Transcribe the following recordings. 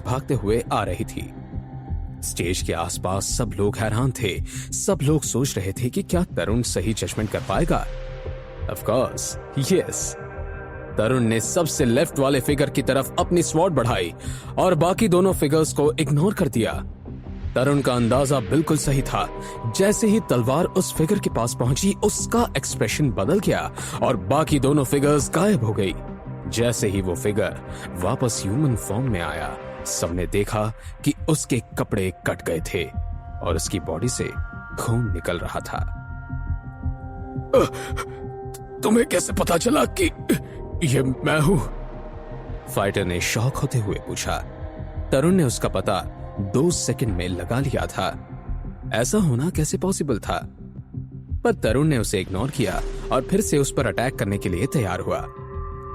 तेज भागते हुए आ रही थी। स्टेज के आसपास सब लोग हैरान थे। सब लोग सोच रहे थे कि क्या तरुण सही जजमेंट कर पाएगा। Of course yes. तरुण ने सबसे लेफ्ट वाले फिगर की तरफ अपनी स्वॉर्ड बढ़ाई और बाकी दोनों फिगर्स को इग्नोर कर दिया। तरुण का अंदाजा बिल्कुल सही था। जैसे ही तलवार उस फिगर के पास पहुंची, उसका एक्सप्रेशन बदल गया और बाकी दोनों फिगर्स गायब हो गई। जैसे ही वो फिगर वापस ह्यूमन फॉर्म में आया, सबने देखा कि उसके कपड़े कट गए थे और उसकी बॉडी से खून निकल रहा था। तुम्हें कैसे पता चला कि ये मैं हूं? फाइटर ने शॉक होते हुए पूछा। तरुण ने उसका पता 2 सेकंड में लगा लिया था। ऐसा होना कैसे पॉसिबल था? पर तरुण ने उसे इग्नोर किया और फिर से उस पर अटैक करने के लिए तैयार हुआ।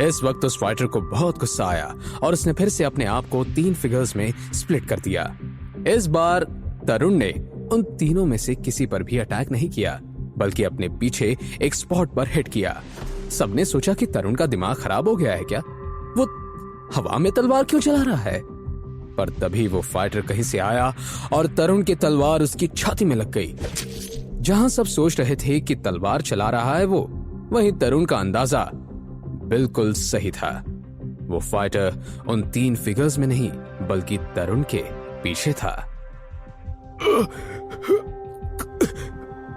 इस वक्त उस फाइटर को बहुत गुस्सा आया और उसने फिर से अपने आप को 3 फिगर्स में स्प्लिट कर दिया। इस बार तरुण ने उन तीनों में से किसी पर भी अटैक नहीं किया, बल्कि अपने पीछे एक स्पॉट पर हिट किया। सबने सोचा कि तरुण का दिमाग खराब हो गया है क्या? वो हवा में तलवार क्यों चला रहा है? पर तभी वो फाइटर कहीं से आया और तरुण की तलवार उसकी छाती में लग गई। जहां सब सोच रहे थे कि तलवार चला रहा है वो, वहीं तरुण का अंदाजा बिल्कुल सही था। वो फाइटर उन 3 फिगर्स में नहीं, बल्कि तरुण के पीछे था।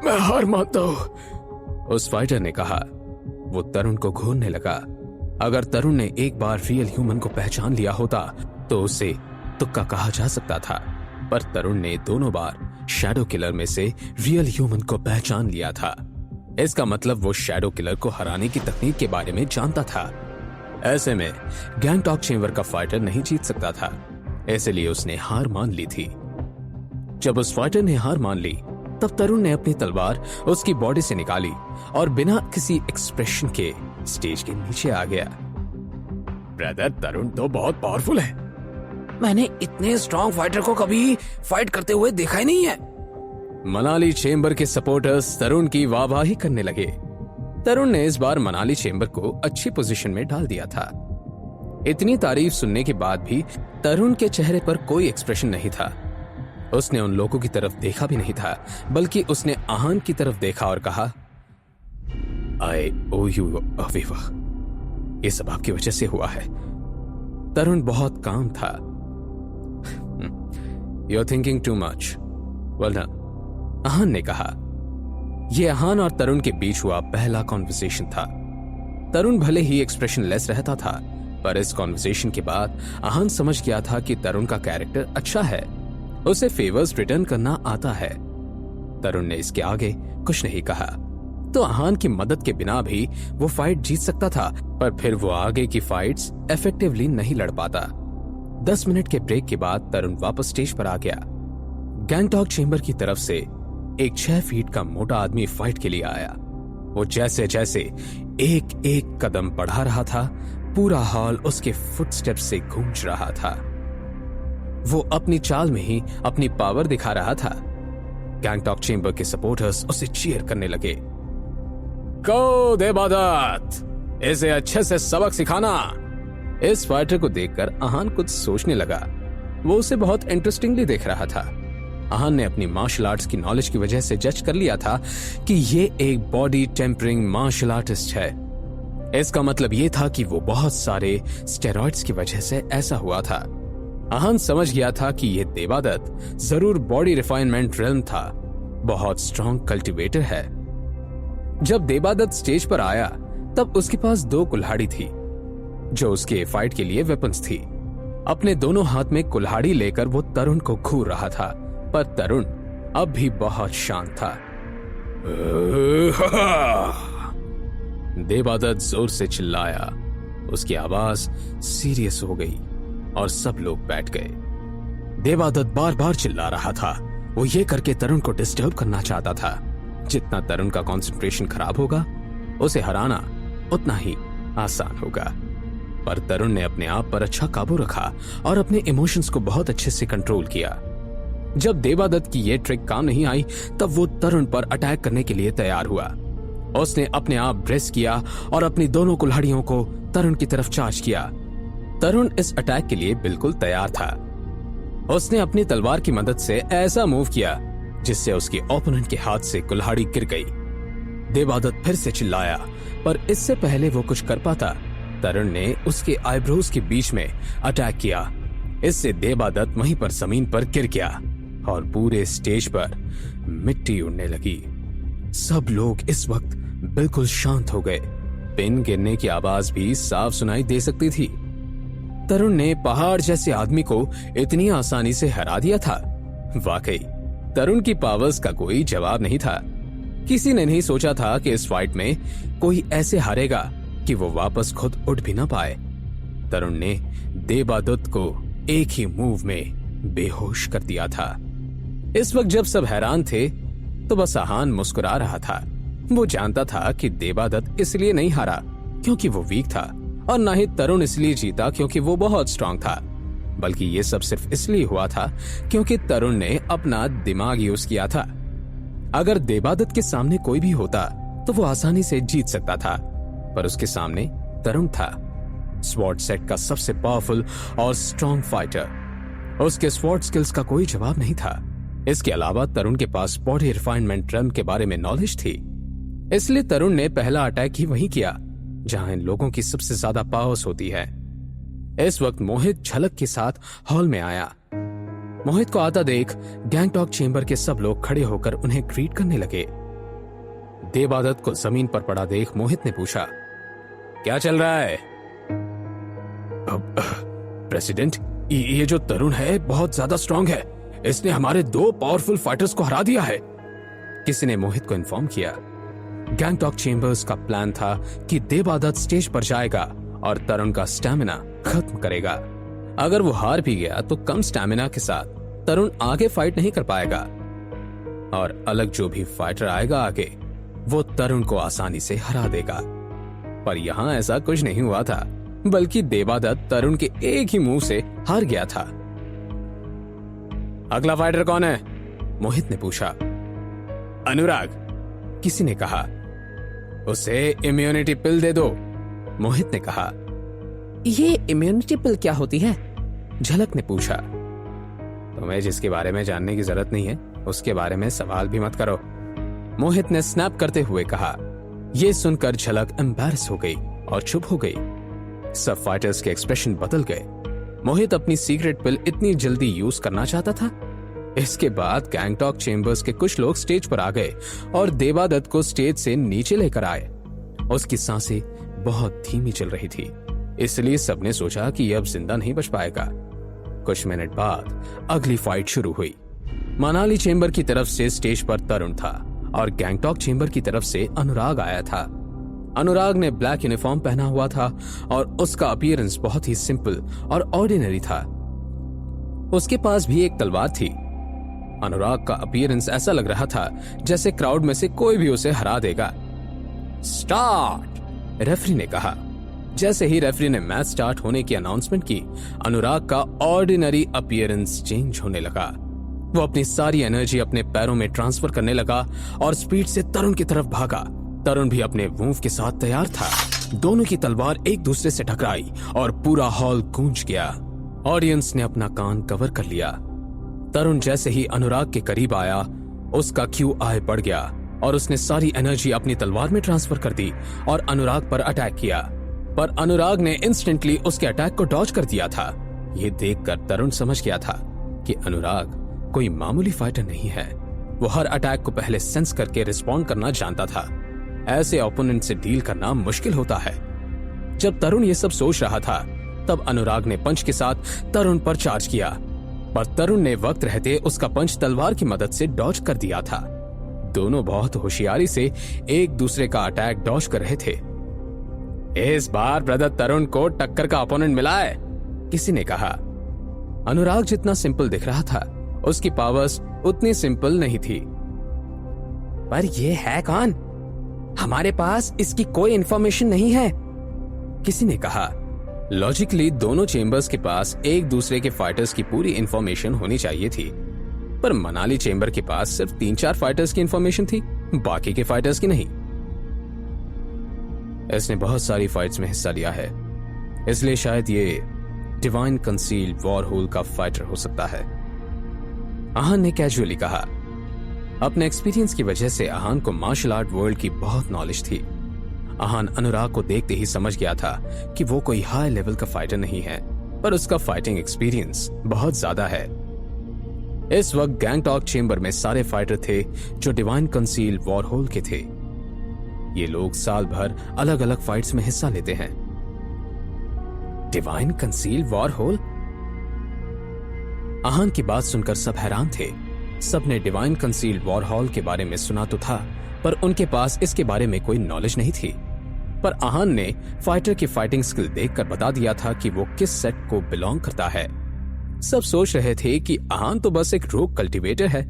मैं हार मानता हूं, उस फाइटर ने कहा। वो तरुण को घूरने लगा। अगर तरुण ने एक बार रियल ह्यूमन को पहचान लिया होता तो उसे तुक्का कहा जा सकता था, पर तरुण ने दोनों बार शैडो किलर में से रियल ह्यूमन को पहचान लिया था। इसका मतलब वो शैडो किलर को हराने की तकनीक के बारे में जानता था। ऐसे में गैंगटॉक चेंबर का फाइटर नहीं जीत सकता था, इसलिए उसने हार मान ली थी। जब उस फाइटर ने हार मान ली, तब तरुण ने अपनी तलवार उसकी बॉडी से निकाली और बिना किसी एक्सप्रेशन के स्टेज के नीचे आ गया। ब्रदर, तरुण तो बहुत पावरफुल है। मैंने इतने स्ट्रॉन्ग फाइटर को कभी फाइट करते हुए देखा ही नहीं है। मनाली चेंबर के सपोर्टर्स तरुण की वाहवाही करने लगे। तरुण ने इस बार मनाली चेंबर को अच्छी पोजीशन में डाल दिया था। इतनी तारीफ सुनने के बाद भी तरुण के चेहरे पर कोई एक्सप्रेशन नहीं था। उसने उन लोगों की तरफ देखा भी नहीं था, बल्कि उसने आहान की तरफ देखा और कहा, आई ओ यू अ फेवर। ये सब आपकी वजह से हुआ है। तरुण बहुत काम था। You are thinking too much. Well done, Aahan ने कहा। यह आहान और तरुण के बीच हुआ पहला कॉन्वर्सेशन था। तरुण भले ही एक्सप्रेशन लेस रहता था, पर इस कॉन्वर्सेशन के बाद आहान समझ गया था कि तरुण का कैरेक्टर अच्छा है, उसे फेवर्स रिटर्न करना आता है। तरुण ने इसके आगे कुछ नहीं कहा, तो आहान की मदद के बिना भी वो फाइट जीत सकता था, पर फिर वो आगे की फाइट्स इफेक्टिवली नहीं लड़ पाता। 10 मिनट के ब्रेक के बाद तरुण वापस स्टेज पर आ गया। गैंगटॉक चेंबर की तरफ से एक 6 फीट का मोटा आदमी फाइट के लिए आया। वो जैसे जैसे एक एक कदम बढ़ा रहा था, पूरा हॉल उसके फुटस्टेप्स से गूंज रहा था। वो अपनी चाल में ही अपनी पावर दिखा रहा था। गैंगटॉक चेंबर के सपोर्टर्स उसे चीयर करने लगे। गो देबादत, इसे अच्छे से सबक सिखाना। इस फाइटर को देखकर आहान कुछ सोचने लगा। वो उसे बहुत इंटरेस्टिंगली देख रहा था। आहान ने अपनी मार्शल आर्ट्स की नॉलेज की वजह से जज कर लिया था कि ये एक बॉडी टेम्परिंग मार्शल आर्टिस्ट है। इसका मतलब ये था कि वो बहुत सारे स्टेरॉइड्स की वजह से ऐसा हुआ था। आहान समझ गया था कि ये देबादत जरूर बॉडी रिफाइनमेंट रेल्म था, बहुत स्ट्रॉन्ग कल्टीवेटर है। जब देबादत स्टेज पर आया, तब उसके पास 2 कुल्हाड़ी थी, जो उसके फाइट के लिए वेपन्स थी। अपने दोनों हाथ में कुल्हाड़ी लेकर वो तरुण को घूर रहा था, पर तरुण अब भी बहुत शांत था। देबादत जोर से चिल्लाया। उसकी आवाज सीरियस हो गई और सब लोग बैठ गए। देबादत बार बार चिल्ला रहा था। वो ये करके तरुण को डिस्टर्ब करना चाहता था। जितना तरुण का कंसंट्रेशन खराब होगा, उसे हराना उतना ही आसान होगा। पर तरुण ने अपने आप पर अच्छा काबू रखा और अपने इमोशंस को बहुत अच्छे से कंट्रोल किया। जब देबादत की ये ट्रिक काम नहीं आई, तब वो तरुण पर अटैक करने के लिए तैयार हुआ। उसने अपने आप ब्रेस किया और अपनी दोनों कुल्हाड़ियों को तरुण की तरफ चार्ज किया। तरुण इस अटैक के लिए बिल्कुल तैयार था। उसने अपनी तलवार की मदद से ऐसा मूव किया जिससे उसके ओपोनेंट के हाथ से कुल्हाड़ी गिर गई। देवादत्त फिर से चिल्लाया, पर इससे पहले वो कुछ कर पाता, तरुण ने उसके आईब्रोज के बीच में अटैक किया। इससे देवादत्त वहीं पर जमीन पर गिर गया और पूरे स्टेज पर मिट्टी उड़ने लगी। सब लोग इस वक्त बिल्कुल शांत हो गए। पिन गिरने की आवाज भी साफ सुनाई दे सकती थी। तरुण ने पहाड़ जैसे आदमी को इतनी आसानी से हरा दिया था। वाकई तरुण की पावर्स का कोई जवाब नहीं था। किसी ने नहीं सोचा था कि इस फाइट में कोई ऐसे हारेगा कि वो वापस खुद उठ भी ना पाए। तरुण ने देवादत्त को एक ही मूव में बेहोश कर दिया था। इस वक्त जब सब हैरान थे तो बस आहान मुस्कुरा रहा था। वो जानता था कि देवादत्त इसलिए नहीं हारा क्योंकि वो वीक था, और ना ही तरुण इसलिए जीता क्योंकि वो बहुत स्ट्रांग था, बल्कि ये सब सिर्फ इसलिए हुआ था क्योंकि तरुण ने अपना दिमाग यूज किया था। अगर देवादत्त के सामने कोई भी होता तो वो आसानी से जीत सकता था, पर उसके सामने तरुण था, स्वॉर्ड सेट का सबसे पावरफुल और स्ट्रांग फाइटर। उसके स्वॉर्ड स्किल्स का कोई जवाब नहीं था। इसके अलावा तरुण के पास बॉडी रिफाइनमेंट रेल्म के बारे में नॉलेज थी, इसलिए तरुण ने पहला अटैक ही वहीं किया जहां इन लोगों की सबसे ज्यादा पावर्स होती है। इस वक्त मोहित झलक के साथ हॉल में आया। मोहित को आता देख गैंगटॉक चेंबर के सब लोग खड़े होकर उन्हें ग्रीट करने लगे। देवादत्त को जमीन पर पड़ा देख मोहित ने पूछा, क्या चल रहा है? प्रेसिडेंट, ये जो तरुण है बहुत ज्यादा स्ट्रांग है। इसने हमारे 2 पावरफुल फाइटर्स को हरा दिया है, किसी ने मोहित को इन्फॉर्म किया। गैंगटॉक चेंबर्स का प्लान था कि देवादत्त स्टेज पर जाएगा और तरुण का स्टैमिना खत्म करेगा। अगर वो हार भी गया तो कम स्टैमिना के साथ तरुण आगे फाइट नहीं कर पाएगा, और अलग जो भी फाइटर आएगा आगे वो तरुण को आसानी से हरा देगा। पर यहां ऐसा कुछ नहीं हुआ था, बल्कि देवादत्त तरुण के एक ही मूव से हार गया था। अगला फाइटर कौन है? मोहित ने पूछा। अनुराग, किसी ने कहा। उसे इम्यूनिटी पिल दे दो, मोहित ने कहा। ये इम्यूनिटी पिल क्या होती है? झलक ने पूछा। तुम्हें जिसके बारे में जानने की जरूरत नहीं है उसके बारे में सवाल भी मत करो, मोहित ने स्नैप करते हुए कहा। यह सुनकर झलक एम्बैरस हो गई और चुप हो गई। सब फाइटर्स के एक्सप्रेशन बदल गए। मोहित अपनी सीक्रेट पिल इतनी जल्दी यूज करना चाहता था। इसके बाद गैंगटॉक चेंबर्स के कुछ लोग स्टेज पर आ गए और देवादत्त को स्टेज से नीचे लेकर आए। उसकी सांसें बहुत धीमी चल रही थी, इसलिए सबने सोचा कि अब जिंदा नहीं बच पाएगा। कुछ मिनट बाद अगली फाइट शुरू हुई। मनाली चेंबर की तरफ से स्टेज पर तरुण था और गैंगटॉक चेंबर की तरफ से अनुराग आया था। अनुराग ने ब्लैक यूनिफॉर्म पहना हुआ था और उसका अपीयरेंस बहुत ही सिंपल और ऑर्डिनरी था। उसके पास भी एक तलवार थी। अनुराग का अपीयरेंस ऐसा लग रहा था जैसे क्राउड में से कोई भी उसे हरा देगा। स्टार्ट, रेफरी ने कहा। जैसे ही रेफरी ने मैच स्टार्ट होने की अनाउंसमेंट की, अनुराग का ऑर्डिनरी अपीयरेंस चेंज होने लगा। वो अपनी सारी एनर्जी अपने पैरों में ट्रांसफर करने लगा और स्पीड से तरुण की तरफ भागा। तरुण भी अपने मूव के साथ तैयार था। दोनों की तलवार एक दूसरे से टकराई और पूरा हॉल गूंज गया। ऑडियंस ने अपना कान कवर कर लिया। तरुण जैसे ही अनुराग के करीब आया, उसका QI बढ़ गया और उसने सारी एनर्जी अपनी तलवार में ट्रांसफर कर दी और अनुराग पर अटैक किया। पर अनुराग ने इंस्टेंटली उसके अटैक को डॉज कर दिया था। ये देखकर तरुण समझ गया था कि अनुराग कोई मामूली फाइटर नहीं है। वो हर अटैक को पहले सेंस करके रिस्पॉन्ड करना जानता था। ऐसे ओपोनेंट से डील करना मुश्किल होता है। जब तरुण ये सब सोच रहा था, तब अनुराग ने पंच के साथ तरुण पर चार्ज किया, पर तरुण ने वक्त रहते उसका पंच तलवार की मदद से डॉज कर दिया था। दोनों बहुत होशियारी से एक दूसरे का अटैक डॉज कर रहे थे। इस बार ब्रदर तरुण को टक्कर का ओपोनेंट मिला है, किसी ने कहा। अनुराग जितना सिंपल दिख रहा था, उसकी पावर्स उतनी सिंपल नहीं थी। पर यह है कौन? हमारे पास इसकी कोई इंफॉर्मेशन नहीं है, किसी ने कहा। लॉजिकली दोनों चेंबर्स के पास एक दूसरे के फाइटर्स की पूरी इंफॉर्मेशन होनी चाहिए थी, पर मनाली चेंबर के पास सिर्फ 3-4 फाइटर्स की इंफॉर्मेशन थी, बाकी के फाइटर्स की नहीं। इसने बहुत सारी फाइट्स में हिस्सा लिया है, इसलिए शायद ये डिवाइन कंसील्ड वॉरहोल का फाइटर हो सकता है। आहान ने कैजुअली कहा। अपने एक्सपीरियंस की वजह से आहान को मार्शल आर्ट वर्ल्ड की बहुत नॉलेज थी। आहान अनुराग को देखते ही समझ गया था कि वो कोई हाई लेवल का फाइटर नहीं है, पर उसका फाइटिंग एक्सपीरियंस बहुत ज्यादा है। इस वक्त गैंगटॉक चेंबर में सारे फाइटर थे जो डिवाइन कंसील्ड वॉरहोल के थे। ये लोग साल भर अलग अलग फाइट्स में हिस्सा लेते हैं। Divine concealed Warhol? आहान की बात सुनकर सब हैरान थे। सबने डिवाइन कंसील्ड वॉरहोल के बारे में सुना तो था, पर उनके पास इसके बारे में कोई नॉलेज नहीं थी। पर आहान ने फाइटर की फाइटिंग स्किल देखकर बता दिया था कि वो किस सेट को बिलोंग करता है। सब सोच रहे थे कि आहान तो बस एक रोग कल्टीवेटर है,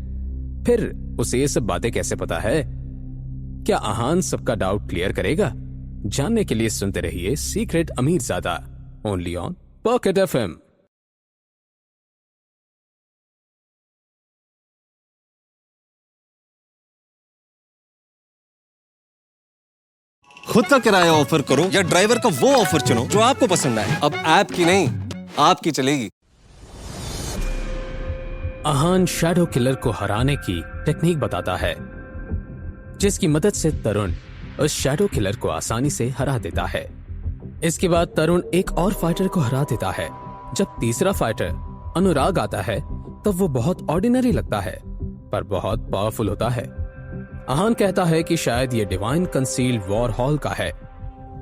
फिर उसे ये सब बातें कैसे पता है? क्या आहान सबका डाउट क्लियर करेगा? जानने के लिए सुनते रहिए secret Amirzada, only on pocket FM. खुद का किराया ऑफर करो या ड्राइवर का वो ऑफर चुनो जो आपको पसंद आए। अब ऐप की नहीं, आपकी चलेगी। आहान शैडो किलर को हराने की टेक्निक बताता है, जिसकी मदद से तरुण उस शैडो किलर को आसानी से हरा देता है। इसके बाद तरुण एक और फाइटर को हरा देता है। जब तीसरा फाइटर अनुराग आता है तब वो बहुत ऑर्डिनरी लगता है, पर बहुत पावरफुल होता है। आहान कहता है कि शायद ये डिवाइन कंसील्ड वॉरहोल का है।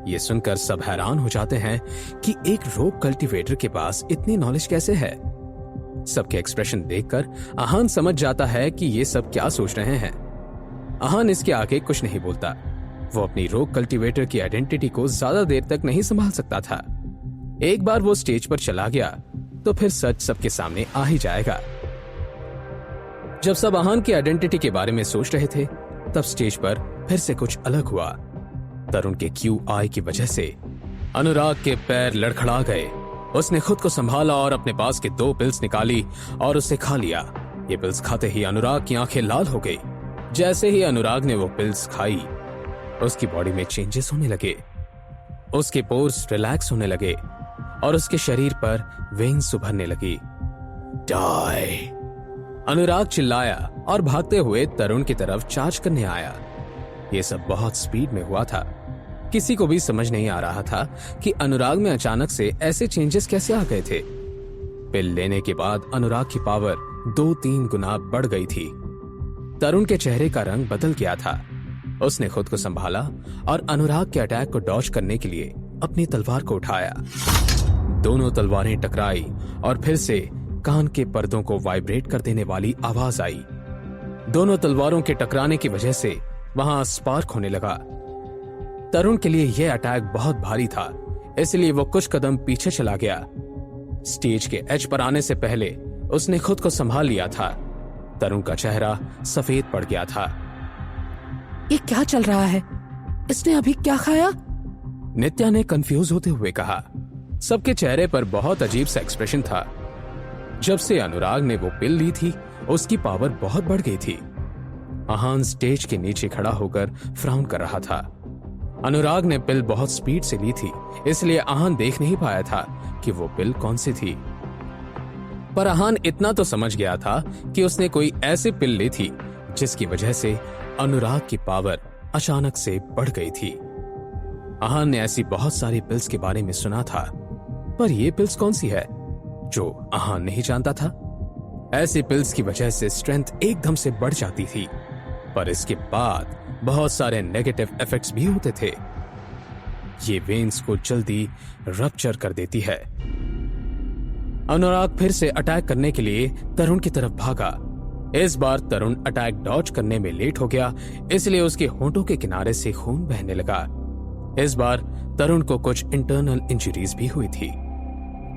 ये सुनकर सब हैरान हो जाते हैं कि एक रोग कल्टीवेटर के पास इतनी नॉलेज कैसे है। सबके एक्सप्रेशन देखकर आहान समझ जाता है कि ये सब क्या सोच रहे हैं। आहान इसके आगे कुछ नहीं बोलता। वो अपनी रोग कल्टीवेटर की आइडेंटिटी को ज्यादा देर तक नहीं संभाल सकता था। एक बार वो स्टेज पर चला गया तो फिर सच सबके सामने आ ही जाएगा। जब सब आहान की आइडेंटिटी के बारे में सोच रहे थे तब स्टेज पर फिर से कुछ अलग हुआ। तरुण के QI की वजह से अनुराग के पैर लड़खड़ा गए। उसने खुद को संभाला और अपने पास के 2 पिल्स निकाली और उसे खा लिया। ये पिल्स खाते ही अनुराग की आंखें लाल हो गई। जैसे ही अनुराग ने वो पिल्स खाई, उसकी बॉडी में चेंजेस होने लगे। उसके पोर्स रिलैक्स होने लगे और उसके शरीर पर वेन्स उभरने लगी। डाई! अनुराग चिल्लाया और भागते हुए तरुण की तरफ चार्ज करने आया। यह सब बहुत स्पीड में हुआ था। किसी को भी समझ नहीं आ रहा था कि अनुराग में अचानक से ऐसे चेंजेस कैसे आ गए थे। पिल लेने के बाद अनुराग की पावर 2-3 गुना बढ़ गई थी। तरुण के चेहरे का रंग बदल गया था। उसने खुद को संभाला और अनुराग के अटैक को डॉज करने के लिए अपनी तलवार को उठाया। दोनों तलवारें टकराई और फिर से कान के पर्दों को वाइब्रेट कर देने वाली आवाज आई। दोनों तलवारों के टकराने की वजह से वहां स्पार्क होने लगा। तरुण के लिए यह अटैक बहुत भारी था, इसलिए वो कुछ कदम पीछे चला गया। स्टेज के एज पर आने से पहले उसने खुद को संभाल लिया था। तरुण का चेहरा सफेद पड़ गया था। ये क्या चल रहा है? इसने अभी क्या खाया? नित्या ने कंफ्यूज होते हुए कहा। सबके चेहरे पर बहुत अजीब सा एक्सप्रेशन था। जब से अनुराग ने वो पिल ली थी, उसकी पावर बहुत बढ़ गई थी। आहान स्टेज के नीचे खड़ा होकर फ्राउन कर रहा था। अनुराग ने पिल बहुत स्पीड से ली थी, इसलिए आहान देख नहीं पाया था कि वो पिल कौन सी थी। पर आहान इतना तो समझ गया था कि उसने कोई ऐसी पिल ली थी जिसकी वजह से अनुराग की पावर अचानक से बढ़ गई थी। आहान ने ऐसी बहुत सारी पिल्स के बारे में सुना था, पर ये पिल्स कौन सी है जो आहान नहीं जानता था। ऐसी पिल्स की वजह से स्ट्रेंथ एकदम से बढ़ जाती थी, पर इसके बाद बहुत सारे नेगेटिव इफेक्ट्स भी होते थे। ये वेन्स को जल्दी रप्चर कर देती है। अनुराग फिर से अटैक करने के लिए तरुण की तरफ भागा। इस बार तरुण अटैक डॉज करने में लेट हो गया, इसलिए उसके होंठों के किनारे से खून बहने लगा। इस बार तरुण को कुछ इंटरनल इंजरीज भी हुई थी।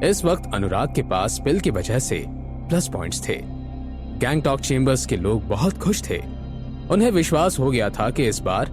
इस वक्त अनुराग के पास पिल की वजह से प्लस पॉइंट्स थे। गैंगटॉक चेंबर्स के लोग बहुत खुश थे। उन्हें विश्वास हो गया था कि इस बार